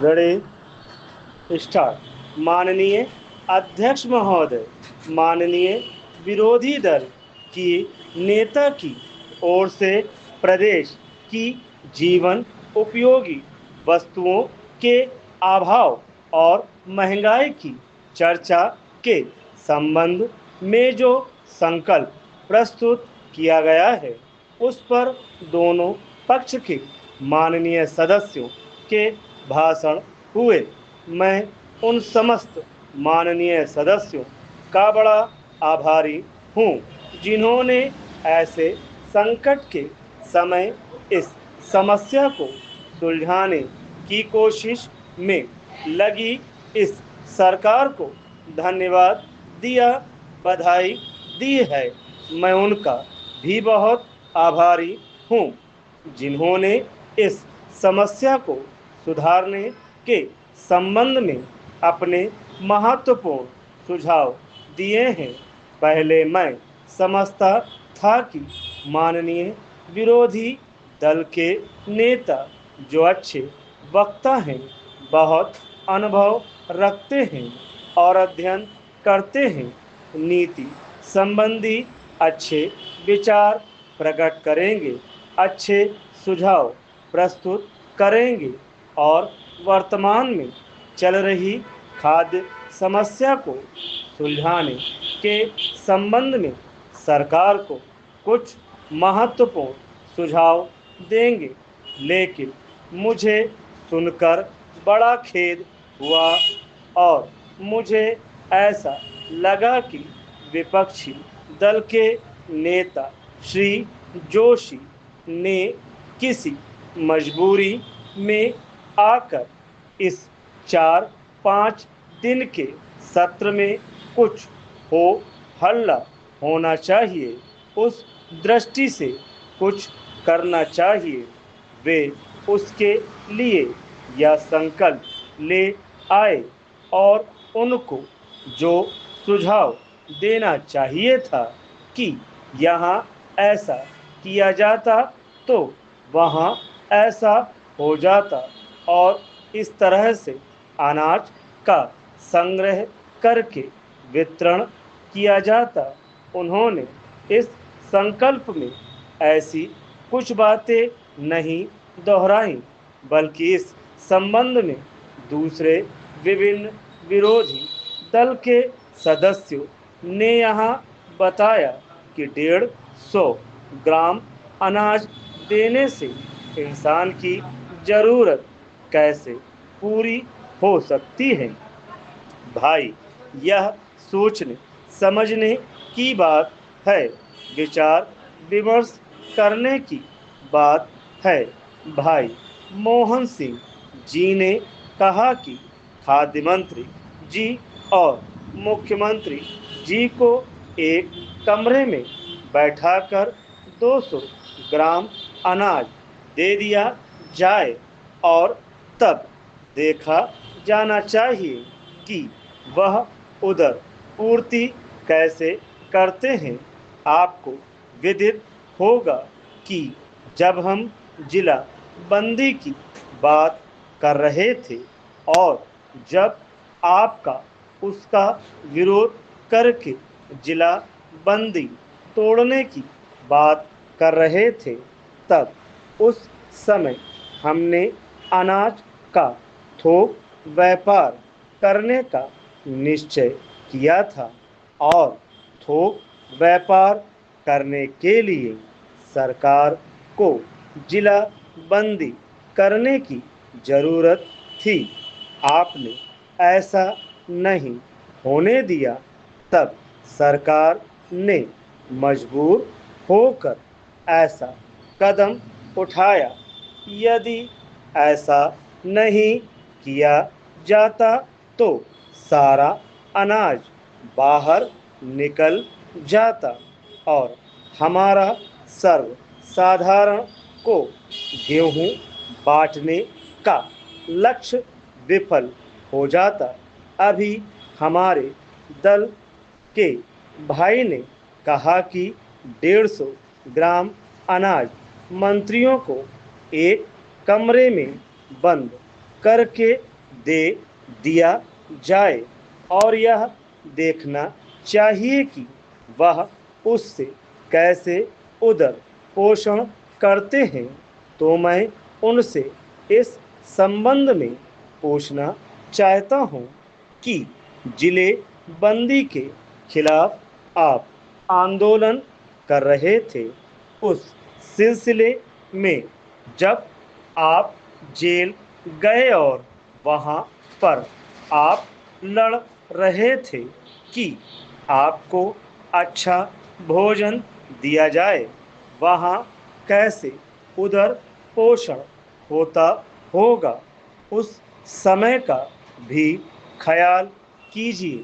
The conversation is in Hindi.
Ready start. माननीय अध्यक्ष महोदय, माननीय विरोधी दल की नेता की ओर से प्रदेश की जीवन उपयोगी वस्तुओं के अभाव और महंगाई की चर्चा के संबंध में जो संकल्प प्रस्तुत किया गया है, उस पर दोनों पक्ष के माननीय सदस्यों के भाषण हुए। मैं उन समस्त माननीय सदस्यों का बड़ा आभारी हूँ जिन्होंने ऐसे संकट के समय इस समस्या को सुलझाने की कोशिश में लगी इस सरकार को धन्यवाद दिया, बधाई दी है। मैं उनका भी बहुत आभारी हूँ जिन्होंने इस समस्या को सुधारने के संबंध में अपने महत्वपूर्ण सुझाव दिए हैं। पहले मैं समझता था कि माननीय विरोधी दल के नेता जो अच्छे वक्ता हैं, बहुत अनुभव रखते हैं और अध्ययन करते हैं, नीति संबंधी अच्छे विचार प्रकट करेंगे, अच्छे सुझाव प्रस्तुत करेंगे और वर्तमान में चल रही खाद्य समस्या को सुलझाने के संबंध में सरकार को कुछ महत्वपूर्ण सुझाव देंगे। लेकिन मुझे सुनकर बड़ा खेद हुआ और मुझे ऐसा लगा कि विपक्षी दल के नेता श्री जोशी ने किसी मजबूरी में आकर इस 4-5 दिन के सत्र में कुछ हो हल्ला होना चाहिए, उस दृष्टि से कुछ करना चाहिए। वे उसके लिए यह संकल्प ले आए और उनको जो सुझाव देना चाहिए था कि यहाँ ऐसा किया जाता तो वहाँ ऐसा हो जाता और इस तरह से अनाज का संग्रह करके वितरण किया जाता। उन्होंने इस संकल्प में ऐसी कुछ बातें नहीं दोहराई, बल्कि इस संबंध में दूसरे विभिन्न विरोधी दल के सदस्यों ने यहाँ बताया कि 150 ग्राम अनाज देने से इंसान की जरूरत कैसे पूरी हो सकती है। भाई, यह सोचने समझने की बात है, विचार विमर्श करने की बात है। भाई मोहन सिंह जी ने कहा कि खाद्य मंत्री जी और मुख्यमंत्री जी को एक कमरे में बैठाकर 200 ग्राम अनाज दे दिया जाए और तब देखा जाना चाहिए कि वह उधर पूर्ति कैसे करते हैं। आपको विदित होगा कि जब हम जिला बंदी की बात कर रहे थे और जब आपका उसका विरोध करके जिला बंदी तोड़ने की बात कर रहे थे, तब उस समय हमने अनाज का थोक व्यापार करने का निश्चय किया था और थोक व्यापार करने के लिए सरकार को जिला बंदी करने की जरूरत थी। आपने ऐसा नहीं होने दिया, तब सरकार ने मजबूर होकर ऐसा कदम उठाया। यदि ऐसा नहीं किया जाता तो सारा अनाज बाहर निकल जाता और हमारा सर्वसाधारण को गेहूं बांटने का लक्ष्य विफल हो जाता। अभी हमारे दल के भाई ने कहा कि 150 ग्राम अनाज मंत्रियों को एक कमरे में बंद करके दे दिया जाए और यह देखना चाहिए कि वह उससे कैसे उदर पोषण करते हैं। तो मैं उनसे इस संबंध में पूछना चाहता हूँ कि जिले बंदी के खिलाफ आप आंदोलन कर रहे थे, उस सिलसिले में जब आप जेल गए और वहाँ पर आप लड़ रहे थे कि आपको अच्छा भोजन दिया जाए, वहाँ कैसे उधर पोषण होता होगा, उस समय का भी ख्याल कीजिए।